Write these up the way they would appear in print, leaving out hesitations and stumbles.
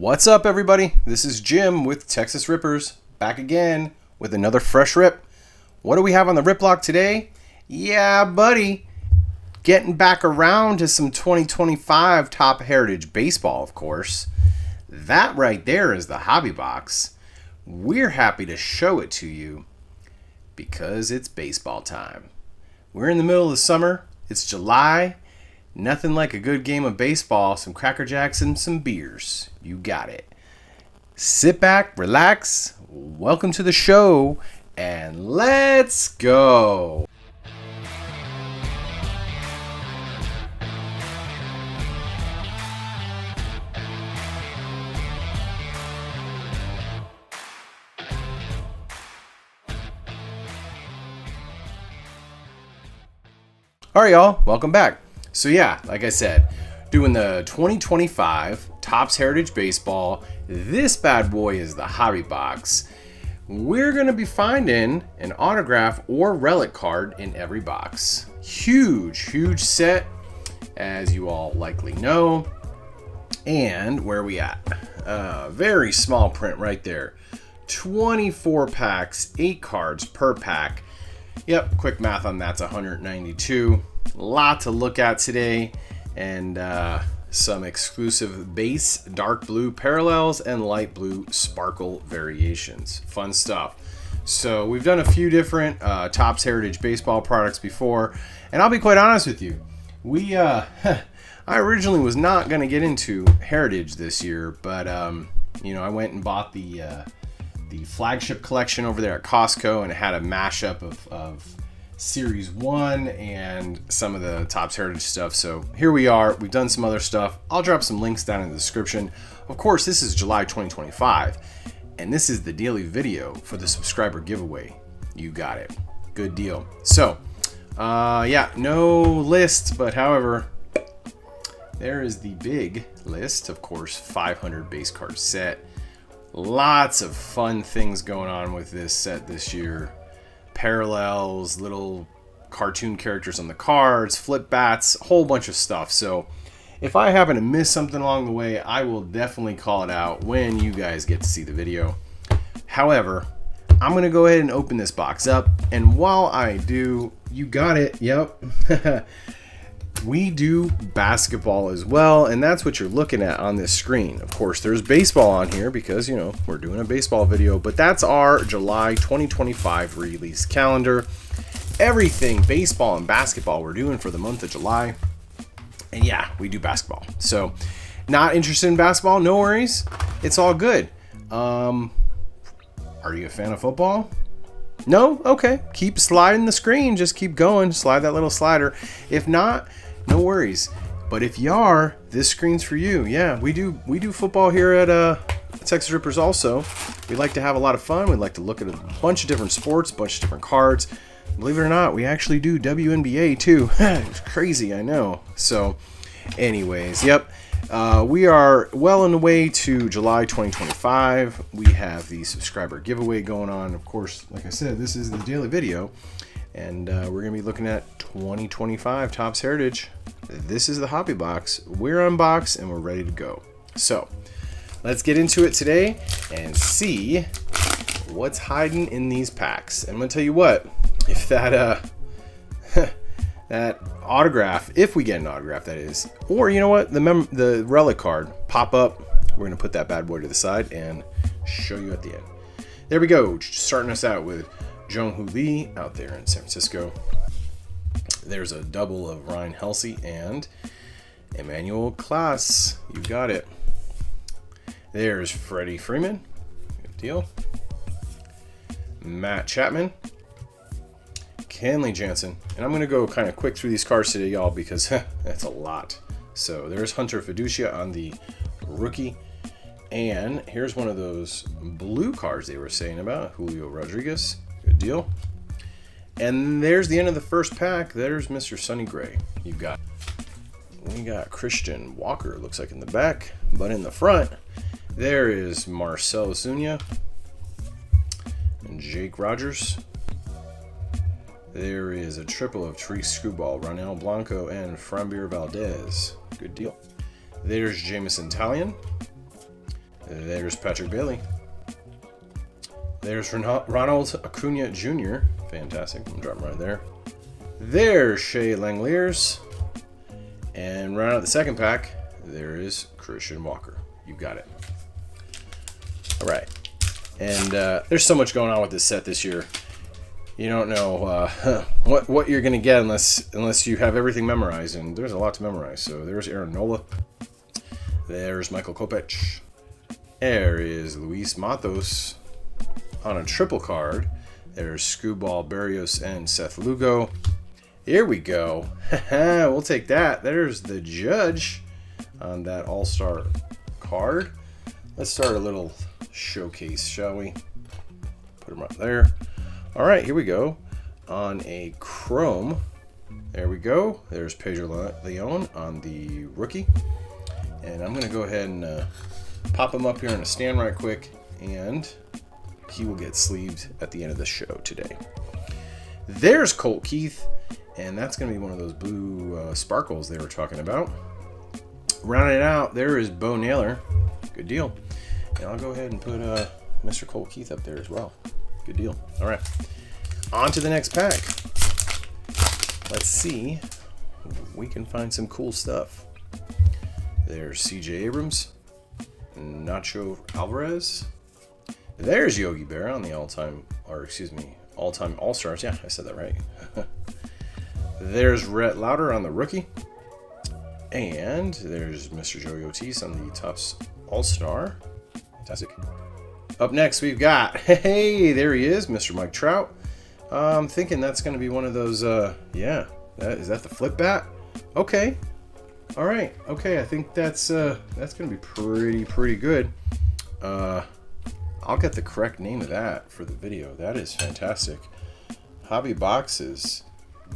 What's up, everybody? This is Jim with Texas Rippers, back again with another fresh rip. What do we have on the rip block today? Yeah, buddy, getting back around to some 2025 Top Heritage Baseball, of course. That right there is the hobby box. We're happy to show it to you because it's baseball time. We're in the middle of the summer. It's July. Nothing like a good game of baseball, some Cracker Jacks, and some beers. You got it. Sit back, relax, welcome to the show, and let's go. All right, y'all, welcome back. So yeah, like I said, doing the 2025 Topps Heritage Baseball. This bad boy is the hobby box. We're going to be finding an autograph or relic card in every box. Huge set, as you all likely know. And where are we at? Very small print right there. 24 packs, 8 cards per pack. Yep, quick math on that's 192. Lot to look at today, and some exclusive base dark blue parallels and light blue sparkle variations. Fun stuff. So we've done a few different Topps Heritage Baseball products before, and I'll be quite honest with you, I originally was not going to get into Heritage this year, but I went and bought the flagship collection over there at Costco, and it had a mashup of Series 1 and some of the Topps Heritage stuff. So here we are. We've done some other stuff. I'll drop some links down in the description. Of course, this is July 2025, and this is the daily video for the subscriber giveaway. You got it. Good deal. So, no list, but however, there is the big list. Of course, 500 base card set. Lots of fun things going on with this set this year. Parallels, little cartoon characters on the cards, flip bats, a whole bunch of stuff. So if I happen to miss something along the way, I will definitely call it out when you guys get to see the video. However, I'm going to go ahead and open this box up. And while I do, you got it. Yep. We do basketball as well, and that's what you're looking at on this screen. Of course, there's baseball on here because, we're doing a baseball video, but that's our July 2025 release calendar. Everything baseball and basketball we're doing for the month of July. And yeah, we do basketball. So, not interested in basketball? No worries. It's all good. Are you a fan of football? No? Okay. Keep sliding the screen. Just keep going. Slide that little slider. If not, no worries. But if you are, this screen's for you. Yeah, we do football here at Texas Rippers also. We like to have a lot of fun. We like to look at a bunch of different sports, a bunch of different cards. Believe it or not, we actually do WNBA too. It's crazy, I know. So, anyways, yep. We are well on the way to July 2025. We have the subscriber giveaway going on. Of course, like I said, this is the daily video. And we're going to be looking at 2025 Topps Heritage. This is the hobby box. We're unboxed and we're ready to go. So let's get into it today and see what's hiding in these packs. I'm going to tell you what, if that that autograph, if we get an autograph, that is, or you know what, the relic card pop up, we're going to put that bad boy to the side and show you at the end. There we go. Starting us out with Jung-Hoo Lee out there in San Francisco. There's a double of Ryan Helsey and Emmanuel Class. You got it. There's Freddie Freeman. Good deal. Matt Chapman. Kenley Jansen. And I'm going to go kind of quick through these cards today, y'all, because that's a lot. So there's Hunter Fiducia on the rookie. And here's one of those blue cards they were saying about, Julio Rodriguez. Good deal. And there's the end of the first pack. There's Mr. Sonny Gray. We got Christian Walker, looks like in the back, but in the front, there is Marcell Ozuna and Jake Rogers. There is a triple of Tree Screwball, Ronel Blanco, and Framber Valdez. Good deal. There's Jameson Taillon. There's Patrick Bailey. There's Ronald Acuna Jr. Fantastic. I'm dropping right there. There's Shea Langeliers. And round out the second pack, there is Christian Walker. You got it. All right. And there's so much going on with this set this year. You don't know what you're going to get unless you have everything memorized. And there's a lot to memorize. So there's Aaron Nola. There's Michael Kopech. There is Luis Matos. On a triple card, there's Screwball Barrios and Seth Lugo. Here we go. We'll take that. There's the Judge on that All-Star card. Let's start a little showcase, shall we? Put him right there. All right, here we go. On a Chrome, there we go. There's Pedro Leon on the rookie. And I'm going to go ahead and pop him up here in a stand right quick, and he will get sleeved at the end of the show today. There's Colt Keith, and that's going to be one of those blue sparkles they were talking about. Rounding it out, there is Bo Naylor. Good deal. And I'll go ahead and put Mr. Colt Keith up there as well. Good deal. All right. On to the next pack. Let's see if we can find some cool stuff. There's C.J. Abrams. Nacho Alvarez. There's Yogi Berra on the all-time All-Stars. Yeah, I said that right. There's Rhett Lauder on the rookie. And there's Mr. Joey Otis on the Topps All-Star. Fantastic. Up next, we've got, hey, there he is, Mr. Mike Trout. I'm thinking that's going to be one of those, yeah. Is that the flip bat? Okay. All right. Okay, I think that's going to be pretty good. I'll get the correct name of that for the video. That is fantastic. Hobby Box is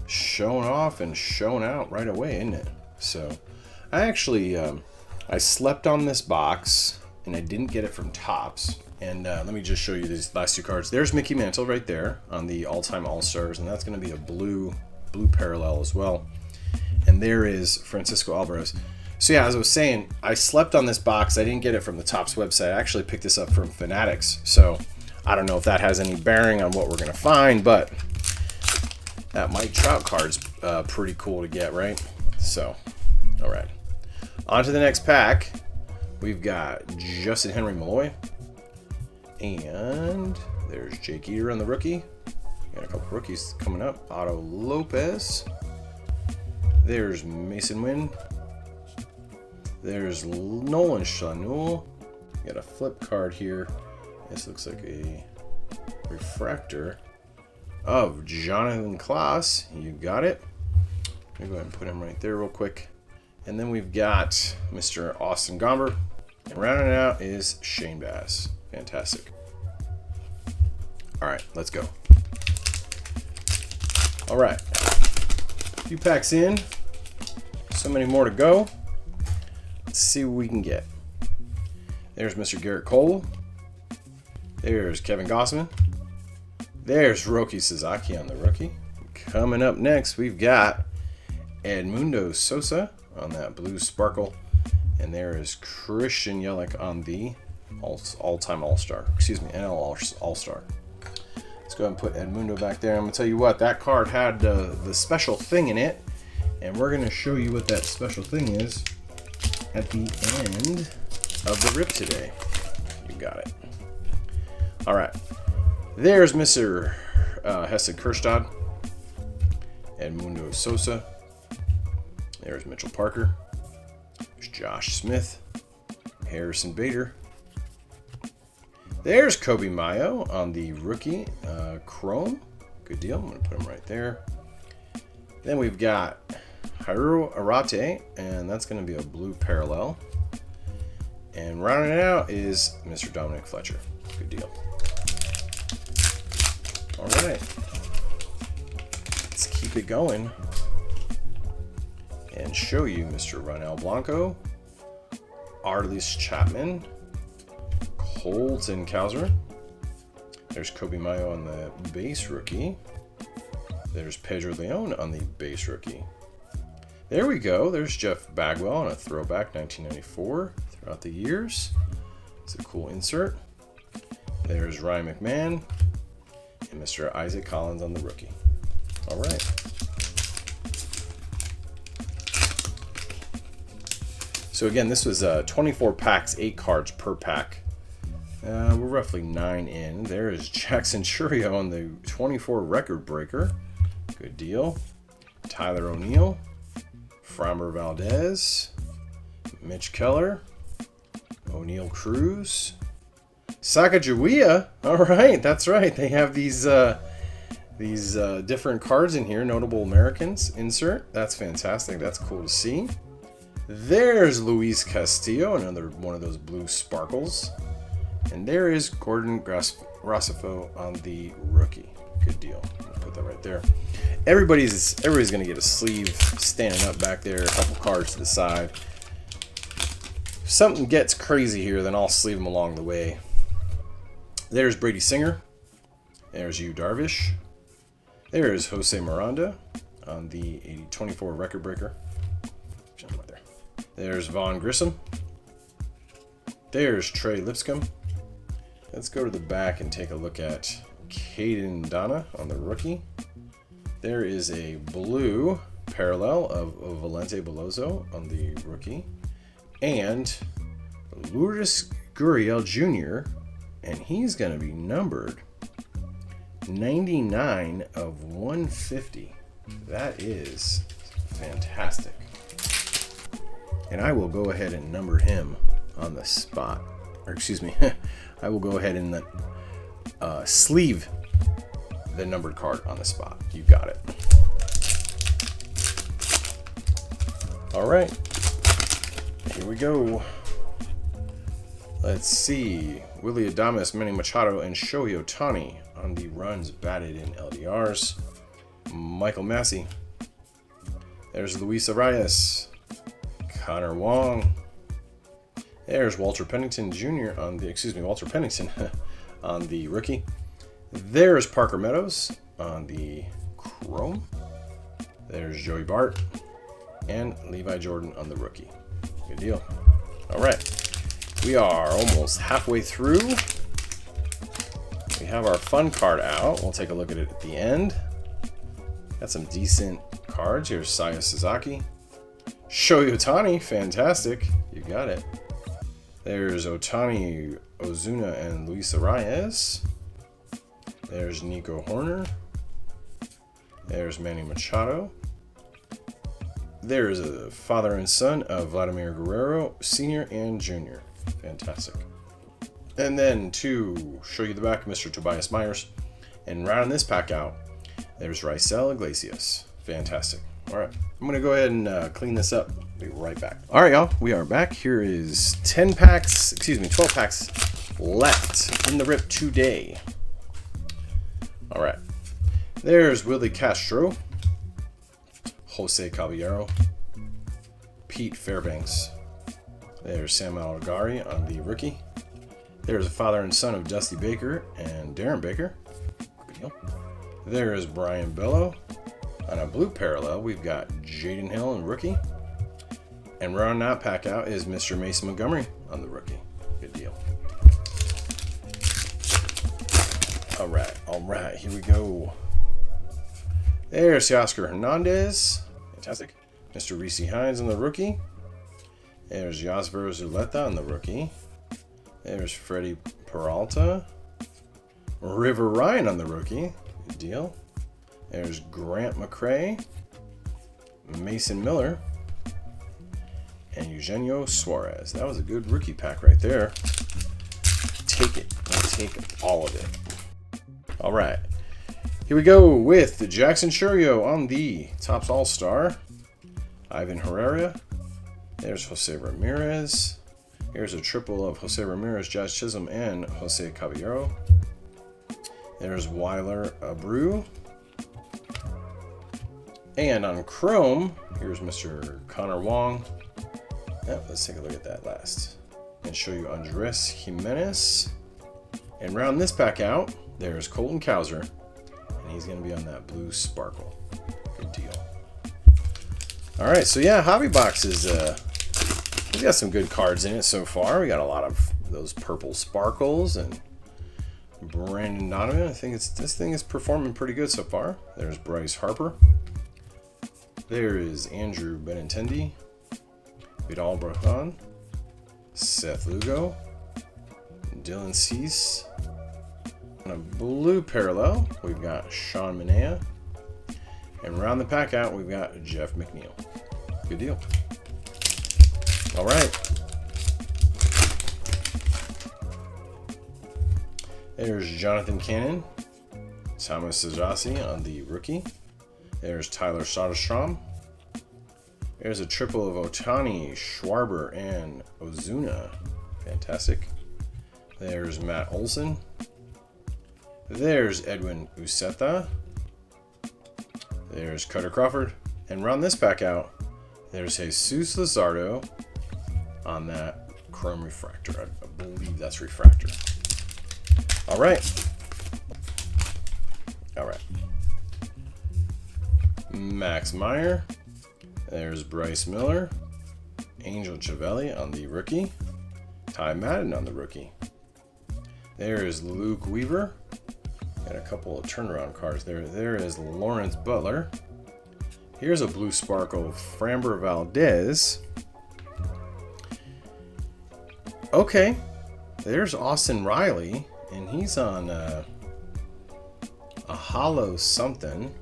showing off and showing out right away, isn't it? So, I actually, I slept on this box, and I didn't get it from Topps. And let me just show you these last two cards. There's Mickey Mantle right there on the all-time All-Stars, and that's going to be a blue parallel as well. And there is Francisco Alvarez. So yeah, as I was saying, I slept on this box. I didn't get it from the Topps website. I actually picked this up from Fanatics. So I don't know if that has any bearing on what we're going to find, but that Mike Trout card's pretty cool to get, right? So, all right. On to the next pack. We've got Justin Henry Malloy. And there's Jake Eater on the rookie. Got a couple rookies coming up. Otto Lopez. There's Mason Wynn. There's Nolan Schanuel. Got a flip card here. This looks like a refractor of Jonathan Klaas. You got it. Let me go ahead and put him right there real quick. And then we've got Mr. Austin Gomber. And rounding it out is Shane Bass. Fantastic. All right, let's go. All right. A few packs in. So many more to go. Let's see what we can get. There's Mr. Garrett Cole. There's Kevin Gossman. There's Roki Sasaki on the rookie. Coming up next, we've got Edmundo Sosa on that blue sparkle. And there is Christian Yelich on the all-time All-Star. Excuse me, NL All-Star. Let's go ahead and put Edmundo back there. I'm going to tell you what, that card had the special thing in it. And we're going to show you what that special thing is at the end of the rip today. You got it. All right. There's Mr. Hesed Kjerstad. Edmundo Sosa. There's Mitchell Parker. There's Josh Smith. Harrison Bader. There's Kobe Mayo on the rookie Chrome. Good deal. I'm going to put him right there. Then we've got Haru Arate, and that's going to be a blue parallel. And rounding it out is Mr. Dominic Fletcher. Good deal. All right. Let's keep it going and show you Mr. Ronel Blanco, Arlis Chapman, Colton Cowser. There's Kobe Mayo on the base rookie. There's Pedro Leon on the base rookie. There we go. There's Jeff Bagwell on a throwback 1994 throughout the years. It's a cool cool insert. There's Ryan McMahon and Mr. Isaac Collins on the rookie. All right. So again, this was 24 packs, 8 cards per pack. We're roughly 9 in. There is Jackson Churio on the 24 record breaker. Good deal. Tyler O'Neill, Framber Valdez, Mitch Keller, O'Neill Cruz, Sacagawea. All right, that's right. They have these different cards in here. Notable Americans insert. That's fantastic. That's cool to see. There's Luis Castillo, another one of those blue sparkles. And there is Gordon Rossifo on the rookie. Good deal. Put that right there. Everybody's going to get a sleeve standing up back there, a couple cards to the side. If something gets crazy here, then I'll sleeve them along the way. There's Brady Singer. There's Yu Darvish. There's Jose Miranda on the 24 record breaker. Right there. There's Vaughn Grissom. There's Trey Lipscomb. Let's go to the back and take a look at Caden Donna on the rookie. There is a blue parallel of Valente Beloso on the rookie. And Lourdes Gurriel Jr., and he's going to be numbered 99 of 150. That is fantastic. And I will go ahead and number him on the spot. Or excuse me, I will go ahead and sleeve the numbered card on the spot. You got it. All right, here we go. Let's see. Willie Adames, Manny Machado, and Shohei Ohtani on the runs batted in LDRs. Michael Massey. There's Luis Arias. Connor Wong. There's Walter Pennington Jr. on the, Walter Pennington on the rookie. There's Parker Meadows on the chrome. There's Joey Bart and Levi Jordan on the rookie. Good deal. All right. We are almost halfway through. We have our fun card out. We'll take a look at it at the end. Got some decent cards. Here's Saya Sasaki. Shohei Ohtani, fantastic. You got it. There's Ohtani, Ozuna, and Luis Arias. There's Nico Horner. There's Manny Machado. There's a father and son of Vladimir Guerrero, Sr. and Jr. Fantastic. And then to show you the back, Mr. Tobias Myers. And rounding this pack out, there's Raisel Iglesias. Fantastic. All right, I'm going to go ahead and clean this up. Be right back. All right, y'all, we are back. Here is 12 packs left in the rip today. All right, there's Willie Castro, Jose Caballero, Pete Fairbanks. There's Sam Algari on the rookie. There's a father and son of Dusty Baker and Darren Baker. Good deal. There is Brian Bello. On a blue parallel, we've got Jaden Hill and rookie. And rounding that pack out is Mr. Mason Montgomery on the rookie. Good deal. All right, here we go. There's Oscar Hernandez. Fantastic. Mr. Reese Hines on the rookie. There's Yasver Zuleta on the rookie. There's Freddie Peralta. River Ryan on the rookie. Good deal. There's Grant McCray. Mason Miller. And Eugenio Suarez. That was a good rookie pack right there. Take it. I'll take all of it. All right. Here we go with the Jackson Churio on the Topps All-Star. Ivan Herrera. There's Jose Ramirez. Here's a triple of Jose Ramirez, Jazz Chisholm, and Jose Caballero. There's Weiler Abreu. And on Chrome, here's Mr. Connor Wong. Let's take a look at that last. And show you Andres Jimenez. And round this pack out, there's Colton Cowser. And he's going to be on that blue sparkle. Good deal. All right, so yeah, Hobby Box is, we've got some good cards in it so far. We got a lot of those purple sparkles. And Brandon Donovan, I think this thing is performing pretty good so far. There's Bryce Harper. There is Andrew Benintendi, Vidal Brahman, Seth Lugo, Dylan Cease. On a blue parallel, we've got Sean Manaea. And round the pack out, we've got Jeff McNeil. Good deal. All right. There's Jonathan Cannon, Thomas Sajasi on the rookie. There's Tyler Soderstrom. There's a triple of Ohtani, Schwarber, and Ozuna. Fantastic. There's Matt Olson. There's Edwin Uceta. There's Cutter Crawford. And round this pack out, there's Jesus Luzardo on that chrome refractor. I believe that's refractor. All right. All right. Max Meyer. There's Bryce Miller. Angel Chiavelli on the rookie. Ty Madden on the rookie. There is Luke Weaver. Got a couple of turnaround cards there. There is Lawrence Butler. Here's a blue sparkle, Framber Valdez. Okay. There's Austin Riley. And he's on a hollow something.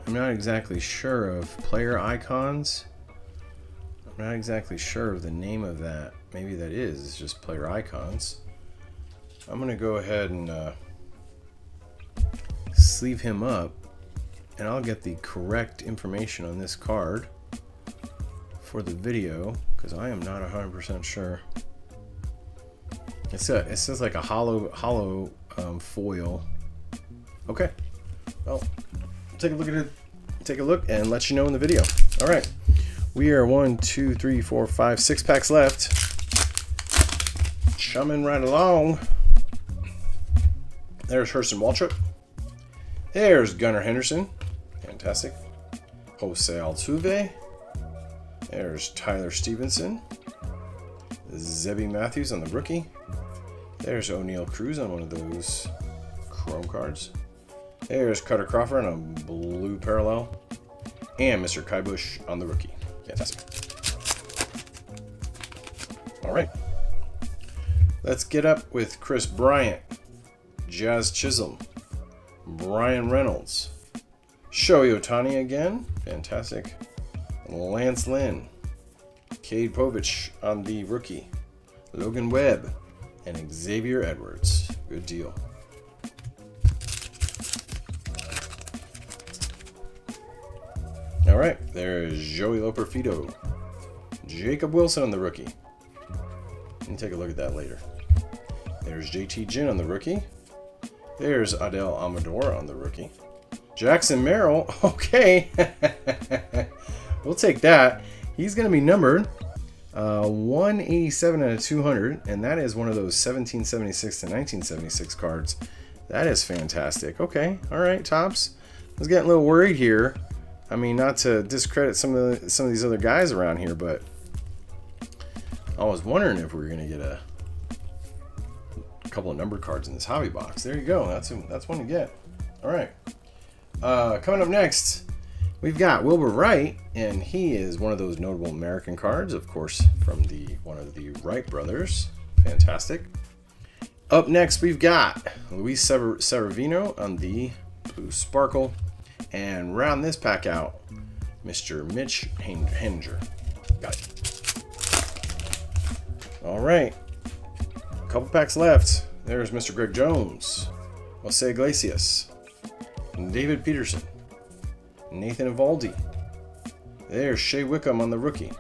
I'm not exactly sure of player icons. I'm not exactly sure of the name of that. Maybe that is. It's just player icons. I'm going to go ahead and sleeve him up. And I'll get the correct information on this card for the video. Because I am not 100% sure. It says like a hollow foil. Okay. Well, take a look at it. Take a look and let you know in the video. All right. We are 1, 2, 3, 4, 5, 6 packs left. Chumming right along. There's Hurston Waltrip. There's Gunnar Henderson. Fantastic. Jose Altuve. There's Tyler Stevenson. Zebby Matthews on the rookie. There's O'Neal Cruz on one of those chrome cards. There's Cutter Crawford on a blue parallel. And Mr. Kai Bush on the rookie. Fantastic. All right. Let's get up with Chris Bryant, Jazz Chisholm, Brian Reynolds, Shohei Ohtani again. Fantastic. Lance Lynn, Cade Povich on the rookie, Logan Webb, and Xavier Edwards. Good deal. All right, there's Joey Loperfido, Jacob Wilson on the rookie. Let me take a look at that later. There's JT Ginn on the rookie. There's Adel Amador on the rookie. Jackson Merrill, okay. We'll take that. He's going to be numbered 187 out of 200, and that is one of those 1776 to 1976 cards. That is fantastic. Okay, all right, Topps. I was getting a little worried here. I mean, not to discredit some of these other guys around here, but I was wondering if we were going to get a couple of numbered cards in this hobby box. There you go. That's one to get. All right. Coming up next, we've got Wilbur Wright, and he is one of those notable American cards, of course, from one of the Wright brothers. Fantastic. Up next, we've got Luis Severino on the blue sparkle. And round this pack out, Mr. Mitch Henninger. Got it. All right. A couple packs left. There's Mr. Greg Jones, Jose Iglesias, David Peterson, Nathan Eovaldi. There's Shea Wickham on the rookie.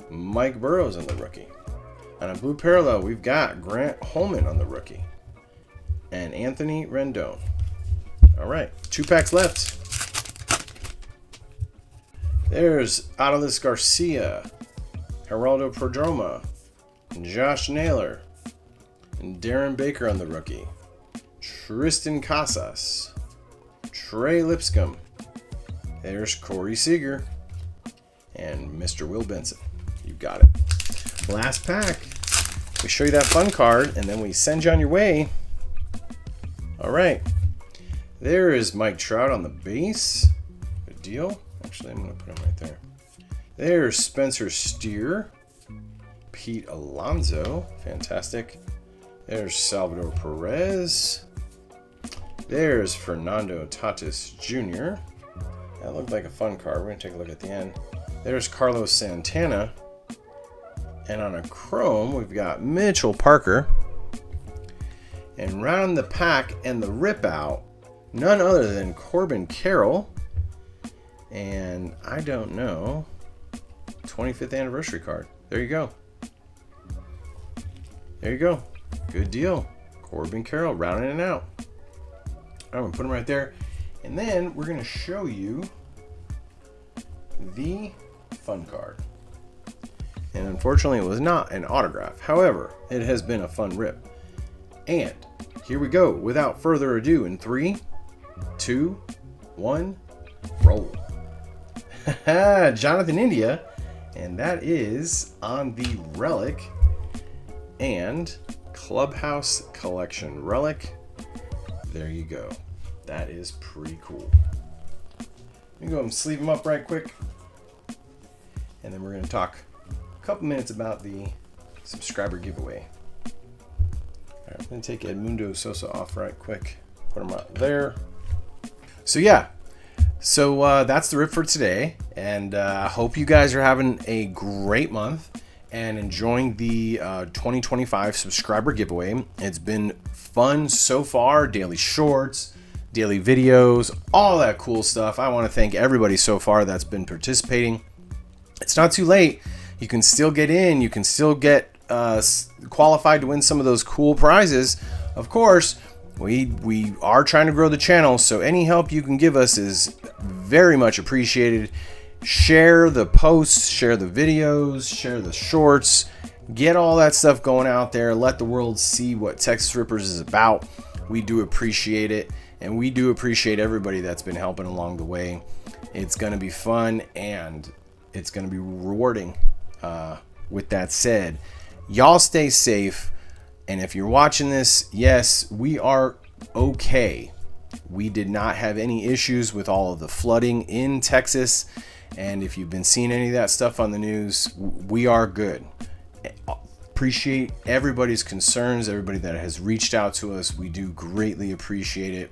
Mike Burrows on the rookie. On a blue parallel, we've got Grant Holman on the rookie. And Anthony Rendon. All right, 2 packs left. There's Adolis Garcia, Geraldo Perdomo, Josh Naylor, and Darren Baker on the rookie. Tristan Casas, Trey Lipscomb. There's Corey Seager and Mr. Will Benson. You got it. last pack. We show you that fun card, and then we send you on your way. All right. There is Mike Trout on the base. Good deal. Actually, I'm going to put him right there. There's Spencer Steer. Pete Alonso. Fantastic. There's Salvador Perez. There's Fernando Tatis Jr. That looked like a fun card. We're going to take a look at the end. There's Carlos Santana. And on a chrome, we've got Mitchell Parker. And round the pack and the rip out, none other than Corbin Carroll. And I don't know, 25th anniversary card. There you go. There you go. Good deal. Corbin Carroll rounding it out. I'm going to put him right there. And then we're going to show you the fun card. And unfortunately, it was not an autograph. However, it has been a fun rip. And here we go. Without further ado, in 3, 2, 1, roll. Jonathan India. And that is on the Relic and Clubhouse Collection Relic. There you go. That is pretty cool. Let me go and sleeve them up right quick. And then we're going to talk a couple minutes about the subscriber giveaway. All right, I'm going to take Edmundo Sosa off right quick. Put him out there. So yeah. So that's the rip for today. And I hope you guys are having a great month and enjoying the 2025 subscriber giveaway. It's been fun so far. Daily shorts, daily videos, all that cool stuff. I want to thank everybody so far that's been participating. It's not too late. You can still get in. You can still get qualified to win some of those cool prizes. Of course, we are trying to grow the channel, so any help you can give us is very much appreciated. Share the posts, share the videos, share the shorts, get all that stuff going out there. Let the world see what Texas Rippers is about. We do appreciate it, and we do appreciate everybody that's been helping along the way. It's going to be fun, and it's going to be rewarding. With that said, y'all stay safe. And if you're watching this, yes, we are okay. We did not have any issues with all of the flooding in Texas. And if you've been seeing any of that stuff on the news, we are good. Appreciate everybody's concerns, everybody that has reached out to us. We do greatly appreciate it.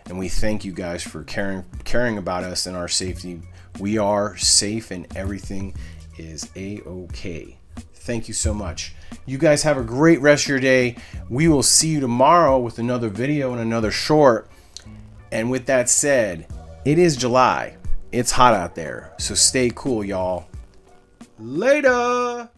And we thank you guys for caring about us and our safety. We are safe and everything is a-okay. Thank you so much. You guys have a great rest of your day. We will see you tomorrow with another video and another short. And with that said, it is July. It's hot out there. So stay cool, y'all. Later.